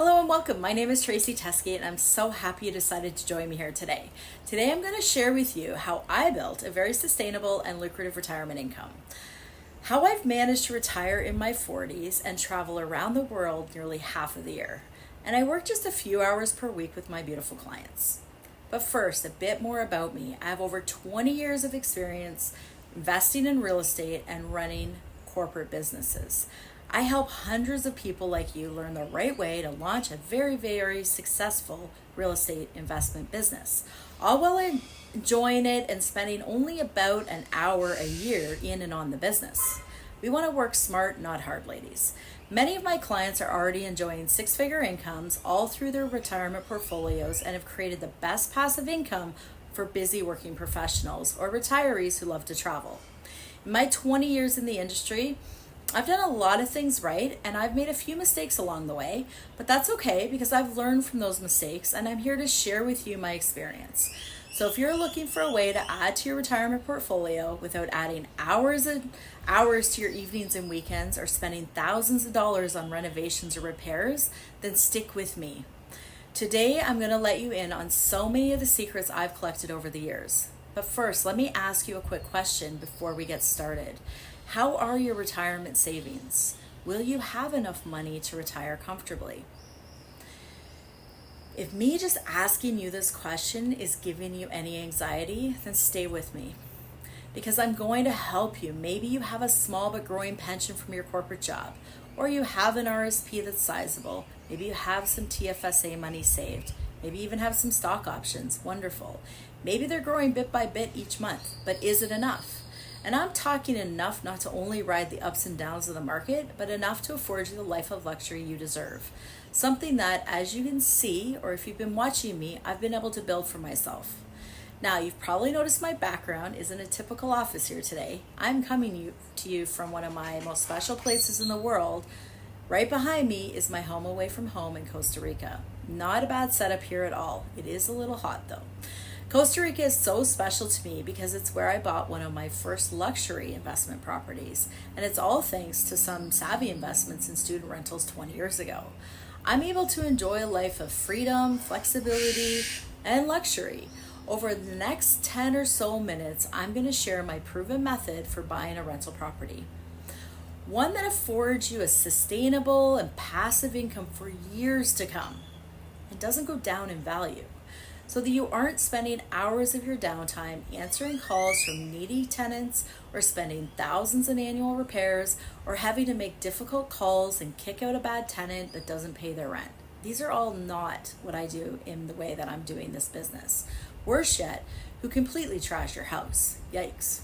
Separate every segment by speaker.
Speaker 1: Hello and welcome. My name is Tracy Teskey and I'm so happy you decided to join me here today. Today I'm going to share with you how I built a very sustainable and lucrative retirement income. How I've managed to retire in my 40s and travel around the world nearly half of the year. And I work just a few hours per week with my beautiful clients. But first, a bit more about me. I have over 20 years of experience investing in real estate and running corporate businesses. I help hundreds of people like you learn the right way to launch a very, very successful real estate investment business, all while enjoying it and spending only about an hour a year in and on the business. We want to work smart, not hard, ladies. Many of my clients are already enjoying six-figure incomes all through their retirement portfolios and have created the best passive income for busy working professionals or retirees who love to travel. In my 20 years in the industry, I've done a lot of things right, and I've made a few mistakes along the way, but that's okay because I've learned from those mistakes and I'm here to share with you my experience. So if you're looking for a way to add to your retirement portfolio without adding hours and hours to your evenings and weekends or spending thousands of dollars on renovations or repairs, then stick with me. Today, I'm going to let you in on so many of the secrets I've collected over the years. But first, let me ask you a quick question before we get started. How are your retirement savings? Will you have enough money to retire comfortably? If me just asking you this question is giving you any anxiety, then stay with me because I'm going to help you. Maybe you have a small but growing pension from your corporate job, or you have an RSP that's sizable. Maybe you have some TFSA money saved. Maybe you even have some stock options. Wonderful. Maybe they're growing bit by bit each month, but is it enough? And I'm talking enough not to only ride the ups and downs of the market, but enough to afford you the life of luxury you deserve. Something that, as you can see, or if you've been watching me, I've been able to build for myself. Now, you've probably noticed my background isn't a typical office here today. I'm coming to you from one of my most special places in the world. Right behind me is my home away from home in Costa Rica. Not a bad setup here at all. It is a little hot though. Costa Rica is so special to me because it's where I bought one of my first luxury investment properties, and it's all thanks to some savvy investments in student rentals 20 years ago. I'm able to enjoy a life of freedom, flexibility, and luxury. Over the next 10 or so minutes, I'm going to share my proven method for buying a rental property. One that affords you a sustainable and passive income for years to come and doesn't go down in value, so that you aren't spending hours of your downtime answering calls from needy tenants or spending thousands in annual repairs or having to make difficult calls and kick out a bad tenant that doesn't pay their rent. These are all not what I do in the way that I'm doing this business. Worse yet, who completely trash your house. Yikes.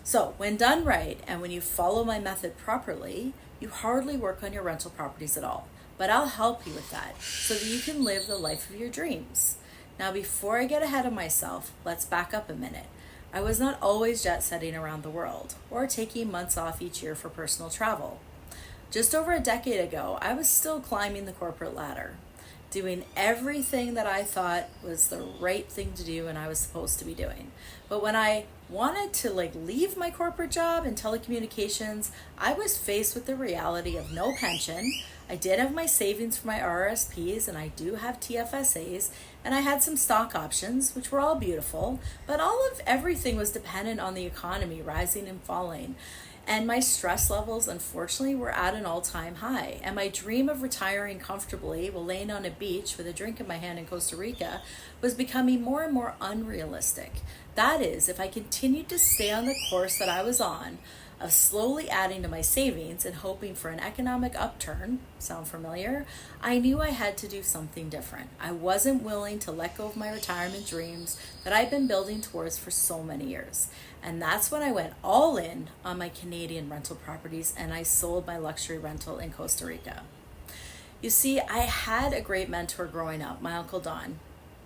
Speaker 1: So when done right and when you follow my method properly, you hardly work on your rental properties at all. But I'll help you with that so that you can live the life of your dreams. Now, before I get ahead of myself, let's back up a minute. I was not always jet setting around the world or taking months off each year for personal travel. Just over a decade ago, I was still climbing the corporate ladder, doing everything that I thought was the right thing to do and I was supposed to be doing. But when I wanted to leave my corporate job in telecommunications, I was faced with the reality of no pension. I did have my savings for my RSPs and I do have TFSAs, and I had some stock options, which were all beautiful, but everything was dependent on the economy rising and falling. And my stress levels, unfortunately, were at an all-time high. And my dream of retiring comfortably while laying on a beach with a drink in my hand in Costa Rica was becoming more and more unrealistic. That is, if I continued to stay on the course that I was on, of slowly adding to my savings and hoping for an economic upturn, sound familiar? I knew I had to do something different. I wasn't willing to let go of my retirement dreams that I'd been building towards for so many years. And that's when I went all in on my Canadian rental properties and I sold my luxury rental in Costa Rica. You see, I had a great mentor growing up, my Uncle Don.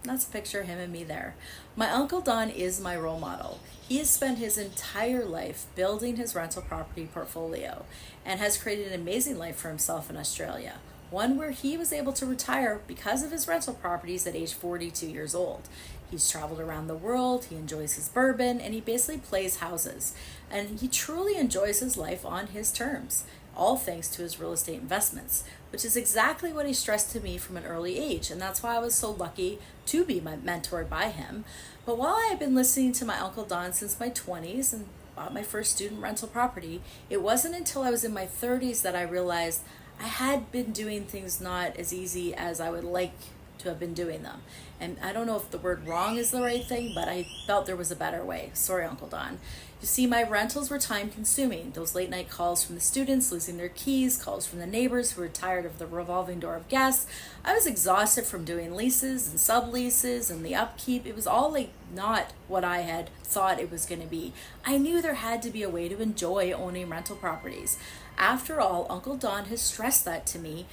Speaker 1: That's a picture of him and me there. My Uncle Don is my role model. He has spent his entire life building his rental property portfolio and has created an amazing life for himself in Australia. One where he was able to retire because of his rental properties at age 42 years old. He's traveled around the world, he enjoys his bourbon, and he basically plays houses. And he truly enjoys his life on his terms, all thanks to his real estate investments, which is exactly what he stressed to me from an early age. And that's why I was so lucky to be mentored by him. But while I had been listening to my Uncle Don since my 20s and bought my first student rental property, it wasn't until I was in my 30s that I realized I had been doing things not as easy as I would like to have been doing them. And I don't know if the word wrong is the right thing, but I felt there was a better way. Sorry, Uncle Don. You see, my rentals were time consuming. Those late night calls from the students losing their keys, calls from the neighbors who were tired of the revolving door of guests. I was exhausted from doing leases and subleases and the upkeep. It was all like not what I had thought it was going to be. I knew there had to be a way to enjoy owning rental properties. After all, Uncle Don has stressed that to me,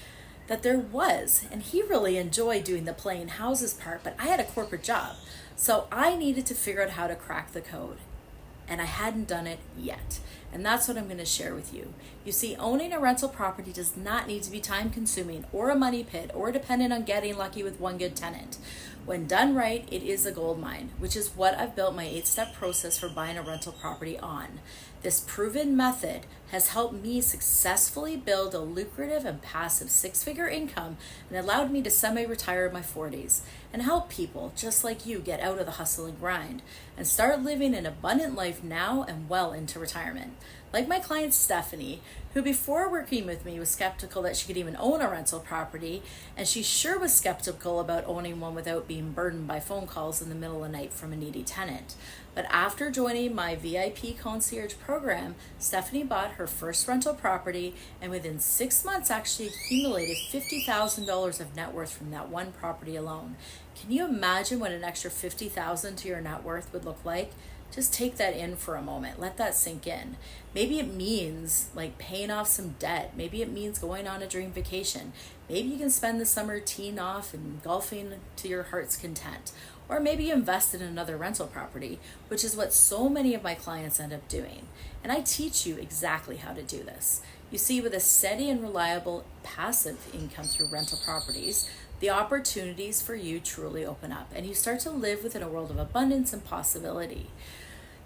Speaker 1: that there was, and he really enjoyed doing the playing houses part, but I had a corporate job. So I needed to figure out how to crack the code. And I hadn't done it yet. And that's what I'm going to share with you. You see, owning a rental property does not need to be time consuming or a money pit or dependent on getting lucky with one good tenant. When done right, it is a gold mine, which is what I've built my 8-step process for buying a rental property on. This proven method has helped me successfully build a lucrative and passive 6-figure income and allowed me to semi-retire in my 40s and help people just like you get out of the hustle and grind and start living an abundant life now and well into retirement. Like my client Stephanie, who before working with me was skeptical that she could even own a rental property, and she sure was skeptical about owning one without being burdened by phone calls in the middle of the night from a needy tenant. But after joining my VIP Concierge program, Stephanie bought her first rental property and within 6 months actually accumulated $50,000 of net worth from that one property alone. Can you imagine what an extra $50,000 to your net worth would look like? Just take that in for a moment. Let that sink in. Maybe it means like paying off some debt. Maybe it means going on a dream vacation. Maybe you can spend the summer teeing off and golfing to your heart's content. Or maybe you invest in another rental property, which is what so many of my clients end up doing. And I teach you exactly how to do this. You see, with a steady and reliable passive income through rental properties, the opportunities for you truly open up and you start to live within a world of abundance and possibility.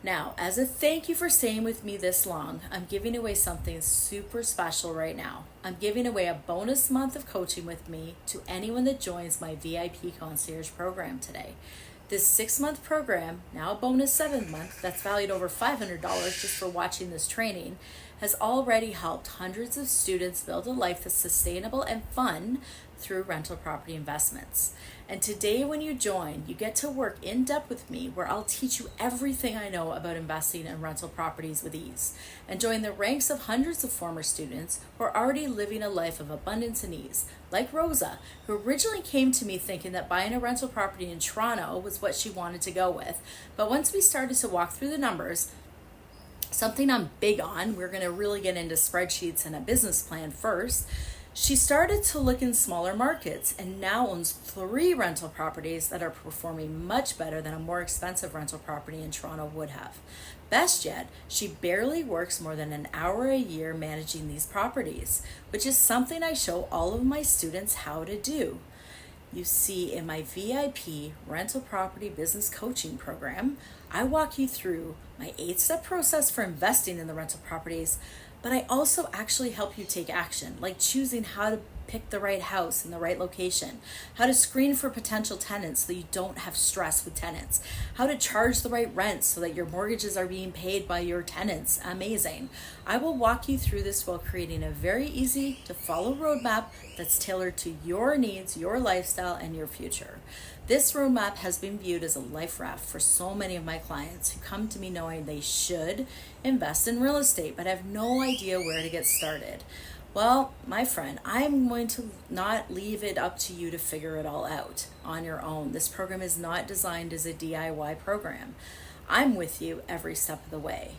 Speaker 1: Now, as a thank you for staying with me this long, I'm giving away something super special right now. I'm giving away a bonus month of coaching with me to anyone that joins my VIP Concierge program today. This 6-month program, now a bonus 7th month, that's valued over $500 just for watching this training, has already helped hundreds of students build a life that's sustainable and fun through rental property investments. And today when you join, you get to work in depth with me where I'll teach you everything I know about investing in rental properties with ease and join the ranks of hundreds of former students who are already living a life of abundance and ease, like Rosa, who originally came to me thinking that buying a rental property in Toronto was what she wanted to go with. But once we started to walk through the numbers, something I'm big on, we're going to really get into spreadsheets and a business plan first. She started to look in smaller markets and now owns 3 rental properties that are performing much better than a more expensive rental property in Toronto would have. Best yet, she barely works more than an hour a year managing these properties, which is something I show all of my students how to do. You see, in my VIP rental property business coaching program, I walk you through my 8-step process for investing in the rental properties, but I also actually help you take action, like choosing how to pick the right house in the right location, how to screen for potential tenants so that you don't have stress with tenants, how to charge the right rent so that your mortgages are being paid by your tenants. Amazing. I will walk you through this while creating a very easy to follow roadmap that's tailored to your needs, your lifestyle, and your future. This roadmap has been viewed as a life raft for so many of my clients who come to me knowing they should invest in real estate but have no idea where to get started. Well, my friend, I'm going to not leave it up to you to figure it all out on your own. This program is not designed as a DIY program. I'm with you every step of the way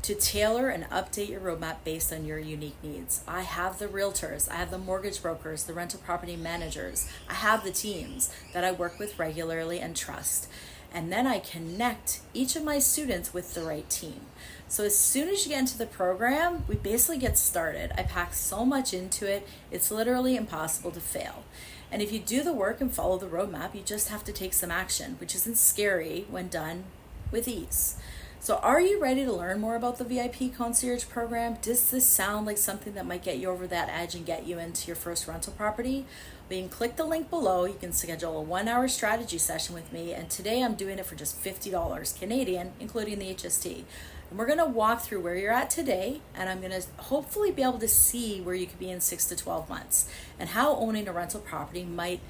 Speaker 1: to tailor and update your roadmap based on your unique needs. I have the realtors, I have the mortgage brokers, the rental property managers, I have the teams that I work with regularly and trust. And then I connect each of my students with the right team. So as soon as you get into the program, we basically get started. I pack so much into it, it's literally impossible to fail. And if you do the work and follow the roadmap, you just have to take some action, which isn't scary when done with ease. So are you ready to learn more about the VIP Concierge program? Does this sound like something that might get you over that edge and get you into your first rental property? Well, you can click the link below. You can schedule a 1-hour strategy session with me, and today I'm doing it for just $50 Canadian, including the HST. And we're going to walk through where you're at today, and I'm going to hopefully be able to see where you could be in 6 to 12 months and how owning a rental property might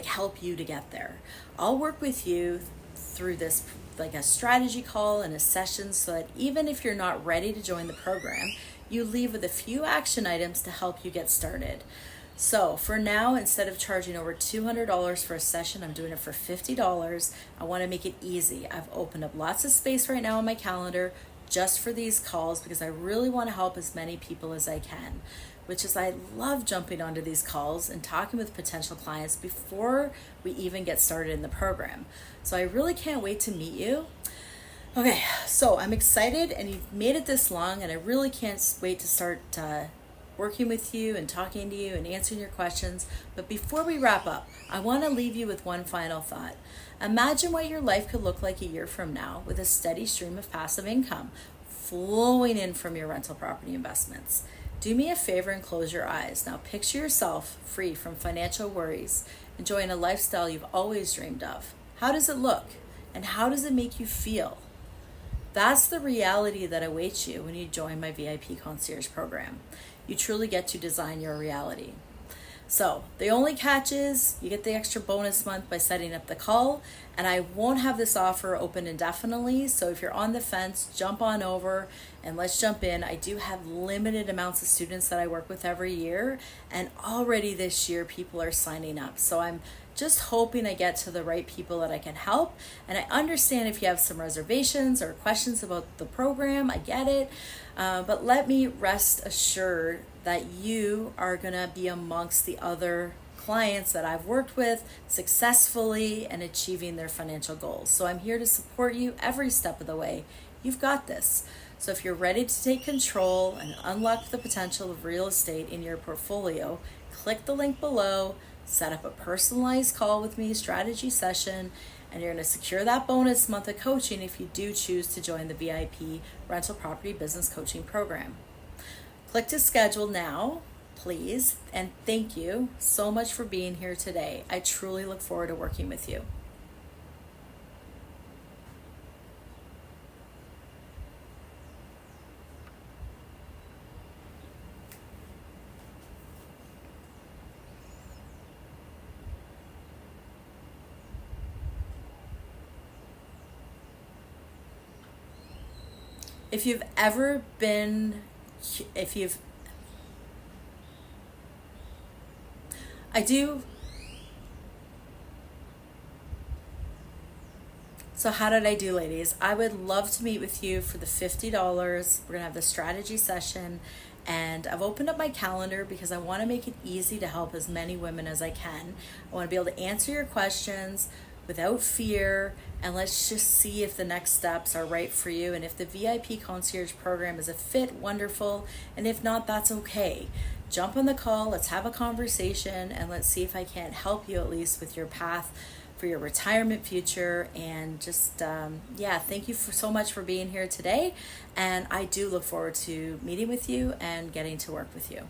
Speaker 1: help you to get there. I'll work with you through this like a strategy call and a session so that even if you're not ready to join the program, you leave with a few action items to help you get started. So for now, instead of charging over $200 for a session, I'm doing it for $50. I want to make it easy. I've opened up lots of space right now on my calendar just for these calls because I really want to help as many people as I can, which is I love jumping onto these calls and talking with potential clients before we even get started in the program. So I really can't wait to meet you. Okay, so I'm excited and you've made it this long, and I really can't wait to start working with you and talking to you and answering your questions. But before we wrap up, I want to leave you with one final thought. Imagine what your life could look like a year from now with a steady stream of passive income flowing in from your rental property investments. Do me a favor and close your eyes. Now picture yourself free from financial worries, enjoying a lifestyle you've always dreamed of. How does it look? And how does it make you feel? That's the reality that awaits you when you join my VIP Concierge program. You truly get to design your reality. So the only catch is you get the extra bonus month by setting up the call, and I won't have this offer open indefinitely. So if you're on the fence, jump on over and let's jump in. I do have limited amounts of students that I work with every year, and already this year people are signing up. So I'm just hoping I get to the right people that I can help. And I understand if you have some reservations or questions about the program, I get it. But let me rest assured that you are gonna be amongst the other clients that I've worked with successfully and achieving their financial goals. So I'm here to support you every step of the way. You've got this. So if you're ready to take control and unlock the potential of real estate in your portfolio, click the link below, set up a personalized call with me, strategy session, and you're going to secure that bonus month of coaching if you do choose to join the VIP Rental Property Business Coaching Program. Click to schedule now, please, and thank you so much for being here today. I truly look forward to working with you. If you've ever been, I do. So how did I do, ladies? I would love to meet with you for the $50. We're gonna have the strategy session, and I've opened up my calendar because I wanna make it easy to help as many women as I can. I wanna be able to answer your questions without fear, and let's just see if the next steps are right for you. And if the VIP Concierge program is a fit, wonderful. And if not, that's okay. Jump on the call, let's have a conversation, and let's see if I can't help you at least with your path for your retirement future. And just, thank you so much for being here today. And I do look forward to meeting with you and getting to work with you.